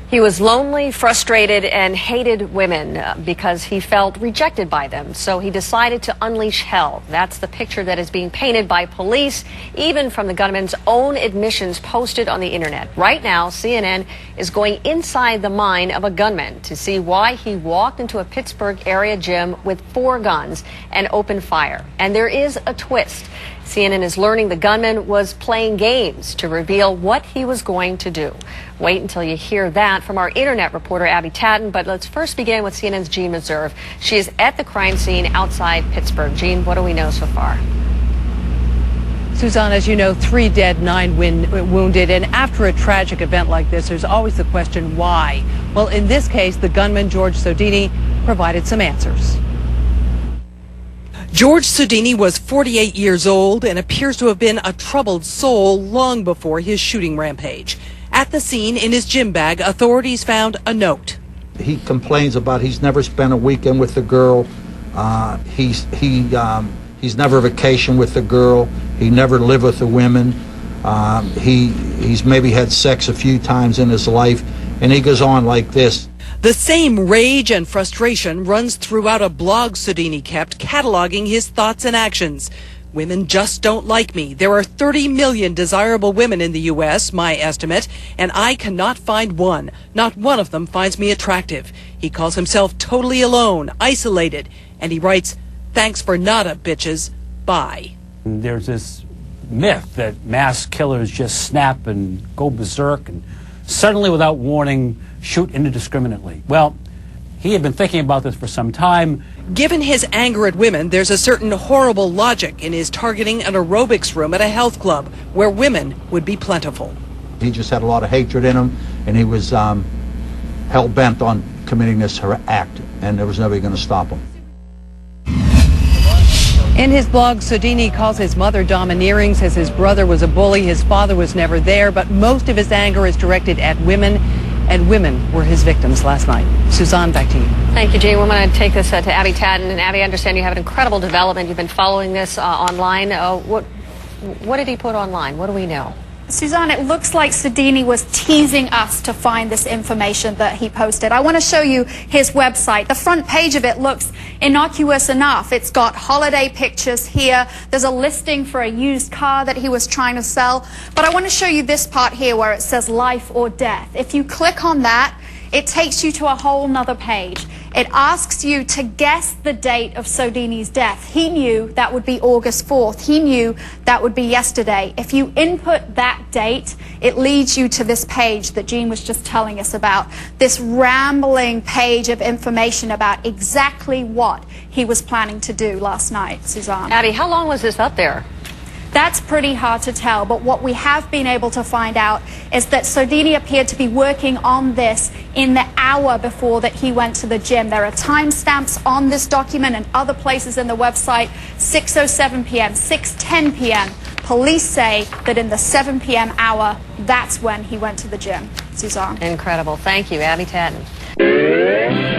He was lonely, frustrated, and hated women because he felt rejected by them. So he decided to unleash hell. That's the picture that is being painted by police, even from the gunman's own admissions posted on the internet. Right now, CNN is going inside the mind of a gunman to see why he walked into a Pittsburgh-area gym with 4 guns and opened fire. And there is a twist. CNN is learning the gunman was playing games to reveal what he was going to do. Wait until you hear that from our internet reporter, Abby Tatton. But let's first begin with CNN's Jean Meserve. She is at the crime scene outside Pittsburgh. Jean, what do we know so far? Suzanne, as you know, 3 dead, 9 wounded. And after a tragic event like this, there's always the question, why? Well, in this case, the gunman, George Sodini, provided some answers. George Sodini was 48 years old and appears to have been a troubled soul long before his shooting rampage. At the scene, in his gym bag, authorities found a note. He complains about he's never spent a weekend with a girl. He's never vacationed with a girl. He never lived with a woman. He's maybe had sex a few times in his life, and he goes on like this. The same rage and frustration runs throughout a blog Sodini kept, cataloging his thoughts and actions. Women just don't like me. There are 30 million desirable women in the U.S., my estimate, and I cannot find one. Not one of them finds me attractive. He calls himself totally alone, isolated, and he writes, "Thanks for nada, bitches. Bye." There's this myth that mass killers just snap and go berserk and suddenly, without warning, shoot indiscriminately. Well, he had been thinking about this for some time. Given his anger at women, there's a certain horrible logic in his targeting an aerobics room at a health club where women would be plentiful. He just had a lot of hatred in him, and he was hell-bent on committing this act, and there was nobody going to stop him. In his blog, Sodini calls his mother domineering, says his brother was a bully, his father was never there, but most of his anger is directed at women, and women were his victims last night. Suzanne, back to you. Thank you, Jean. We're going to take this to Abby Tatton. And Abby, I understand you have an incredible development. You've been following this online. What did he put online? What do we know? Suzanne, it looks like Sodini was teasing us to find this information that he posted. I want to show you his website. The front page of it looks innocuous enough. It's got holiday pictures here. There's a listing for a used car that he was trying to sell. But I want to show you this part here where it says life or death. If you click on that, it takes you to a whole nother page. It asks you to guess the date of Sodini's death. He knew that would be August 4th. He knew that would be yesterday. If you input that date, it leads you to this page that Jean was just telling us about, this rambling page of information about exactly what he was planning to do last night, Suzanne. Abby, how long was this up there? That's pretty hard to tell, but what we have been able to find out is that Sodini appeared to be working on this in the hour before that he went to the gym. There are timestamps on this document and other places in the website, 6:07 p.m., 6:10 p.m. Police say that in the 7 p.m. hour, that's when he went to the gym. Suzanne. Incredible. Thank you, Abby Tatton.